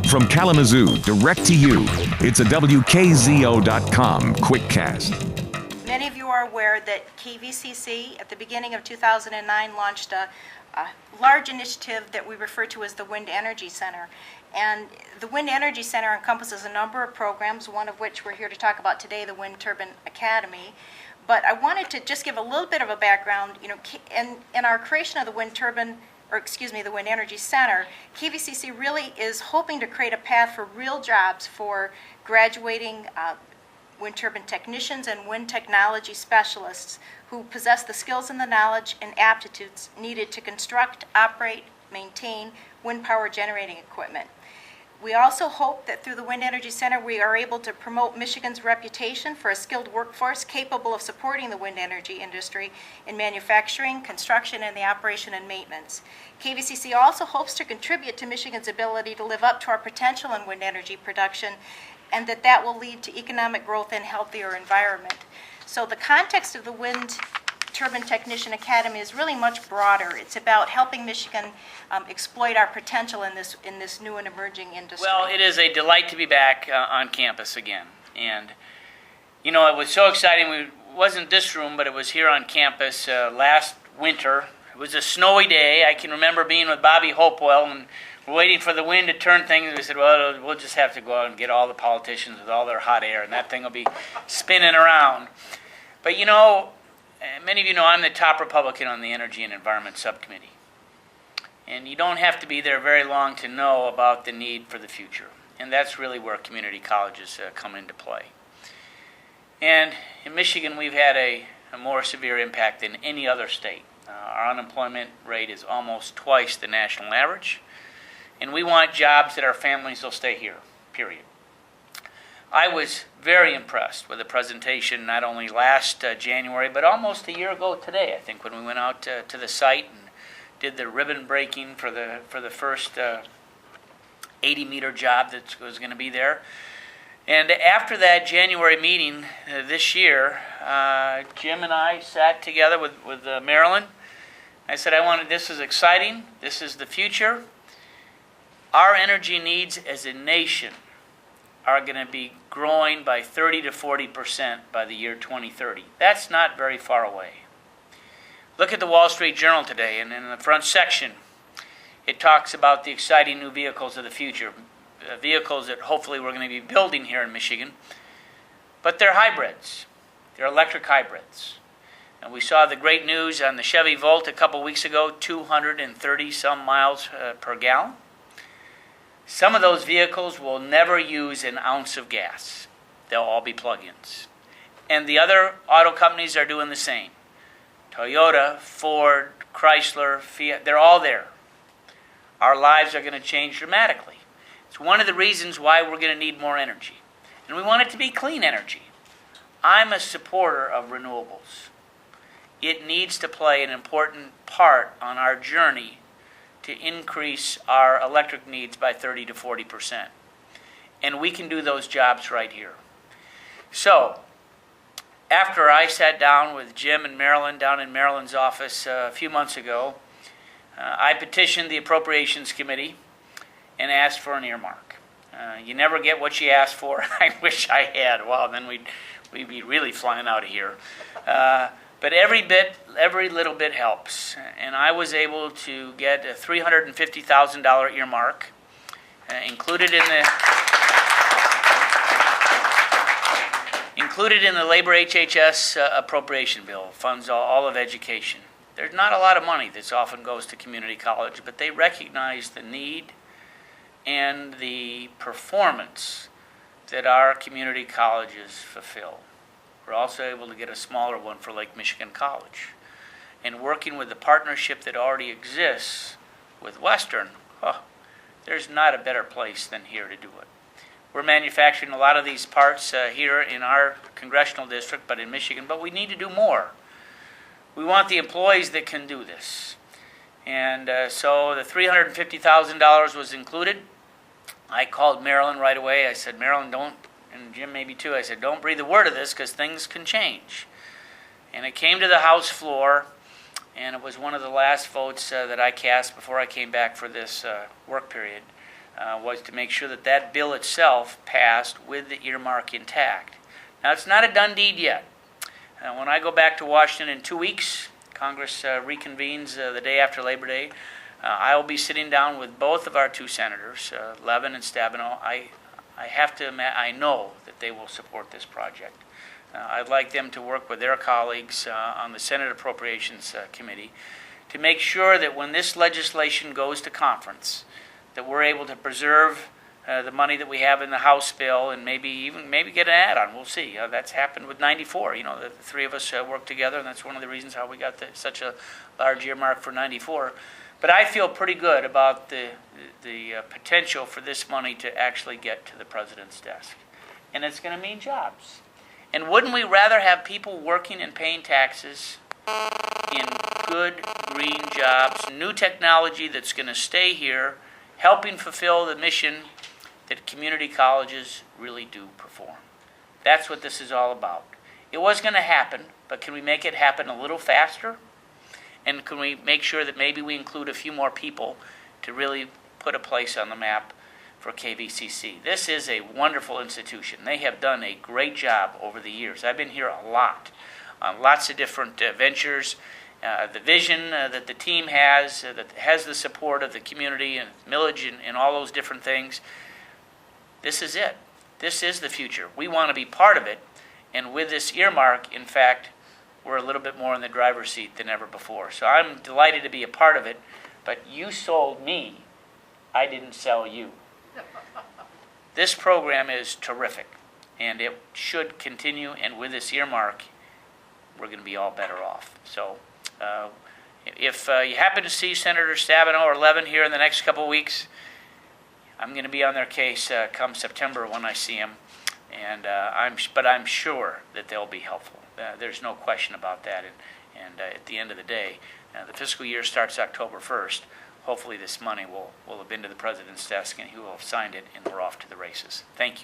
From Kalamazoo, direct to you, it's a WKZO.com quickcast. Many of you are aware that KVCC at the beginning of 2009 launched a large initiative that we refer to as the Wind Energy Center. And the Wind Energy Center encompasses a number of programs, one of which we're here to talk about today, the Wind Turbine Academy. But I wanted to just give a little bit of a background. In our creation of the Wind Energy Center, KVCC really is hoping to create a path for real jobs for graduating wind turbine technicians and wind technology specialists who possess the skills and the knowledge and aptitudes needed to construct, operate, maintain wind power generating equipment. We also hope that through the Wind Energy Center we are able to promote Michigan's reputation for a skilled workforce capable of supporting the wind energy industry in manufacturing, construction, and the operation and maintenance. KVCC also hopes to contribute to Michigan's ability to live up to our potential in wind energy production, and that will lead to economic growth and healthier environment. So the context of the Wind Turbine Technician Academy is really much broader. It's about helping Michigan exploit our potential in this new and emerging industry. Well, it is a delight to be back on campus again. And, it was so exciting. It wasn't this room, but it was here on campus last winter. It was a snowy day. I can remember being with Bobby Hopewell and waiting for the wind to turn things. We said, well, we'll just have to go out and get all the politicians with all their hot air, and that thing will be spinning around. But, many of you know I'm the top Republican on the Energy and Environment Subcommittee. And you don't have to be there very long to know about the need for the future. And that's really where community colleges come into play. And in Michigan, we've had a more severe impact than any other state. Our unemployment rate is almost twice the national average. And we want jobs that our families will stay here, period. I was very impressed with the presentation not only last January, but almost a year ago today, I think, when we went out to the site and did the ribbon breaking for the first 80-meter job that was going to be there. And after that January meeting this year, Jim and I sat together with Marilyn. I said, this is exciting. This is the future. Our energy needs as a nation are going to be growing by 30 to 40% by the year 2030. That's not very far away. Look at the Wall Street Journal today, and in the front section, it talks about the exciting new vehicles of the future, vehicles that hopefully we're going to be building here in Michigan. But they're hybrids. They're electric hybrids. And we saw the great news on the Chevy Volt a couple weeks ago, 230-some miles per gallon. Some of those vehicles will never use an ounce of gas. They'll all be plug-ins. And the other auto companies are doing the same. Toyota, Ford, Chrysler, Fiat, they're all there. Our lives are going to change dramatically. It's one of the reasons why we're going to need more energy. And we want it to be clean energy. I'm a supporter of renewables. It needs to play an important part on our journey to increase our electric needs by 30 to 40%. And we can do those jobs right here. So, after I sat down with Jim and Marilyn down in Marilyn's office a few months ago, I petitioned the Appropriations Committee and asked for an earmark. You never get what you ask for. I wish I had. Well, then we'd be really flying out of here. But every little bit helps. And I was able to get a $350,000 earmark included in the Labor HHS appropriation bill. Funds all of education. There's not a lot of money that often goes to community college, but they recognize the need and the performance that our community colleges fulfill. We're also able to get a smaller one for Lake Michigan College. And working with the partnership that already exists with Western, there's not a better place than here to do it. We're manufacturing a lot of these parts here in our congressional district, but in Michigan, but we need to do more. We want the employees that can do this. And so the $350,000 was included. I called Marilyn right away. I said, Marilyn, and Jim maybe too, I said, don't breathe a word of this because things can change. And it came to the House floor, and it was one of the last votes that I cast before I came back for this work period. was to make sure that that bill itself passed with the earmark intact. Now, it's not a done deed yet. When I go back to Washington in 2 weeks, Congress reconvenes the day after Labor Day. I will be sitting down with both of our two senators, Levin and Stabenow. I know that they will support this project. I'd like them to work with their colleagues on the Senate Appropriations Committee to make sure that when this legislation goes to conference, that we're able to preserve the money that we have in the House bill and maybe get an add-on. We'll see. That's happened with 94. The three of us worked together, and that's one of the reasons how we got such a large earmark for 94. But I feel pretty good about the potential for this money to actually get to the president's desk. And it's going to mean jobs. And wouldn't we rather have people working and paying taxes in good green jobs, new technology that's going to stay here, helping fulfill the mission that community colleges really do perform? That's what this is all about. It was going to happen, but can we make it happen a little faster? And can we make sure that maybe we include a few more people to really put a place on the map for KVCC? This is a wonderful institution. They have done a great job over the years. I've been here a lot on lots of different ventures. The vision that the team has, that has the support of the community and millage and all those different things. This is it. This is the future. We want to be part of it. And with this earmark, in fact, we're a little bit more in the driver's seat than ever before. So I'm delighted to be a part of it, but you sold me. I didn't sell you. This program is terrific, and it should continue, and with this earmark, we're going to be all better off. So if you happen to see Senator Stabenow or Levin here in the next couple of weeks, I'm going to be on their case come September when I see them, and I'm sure that they'll be helpful. There's no question about that. And at the end of the day, the fiscal year starts October 1st. Hopefully this money will have been to the president's desk and he will have signed it, and we're off to the races. Thank you.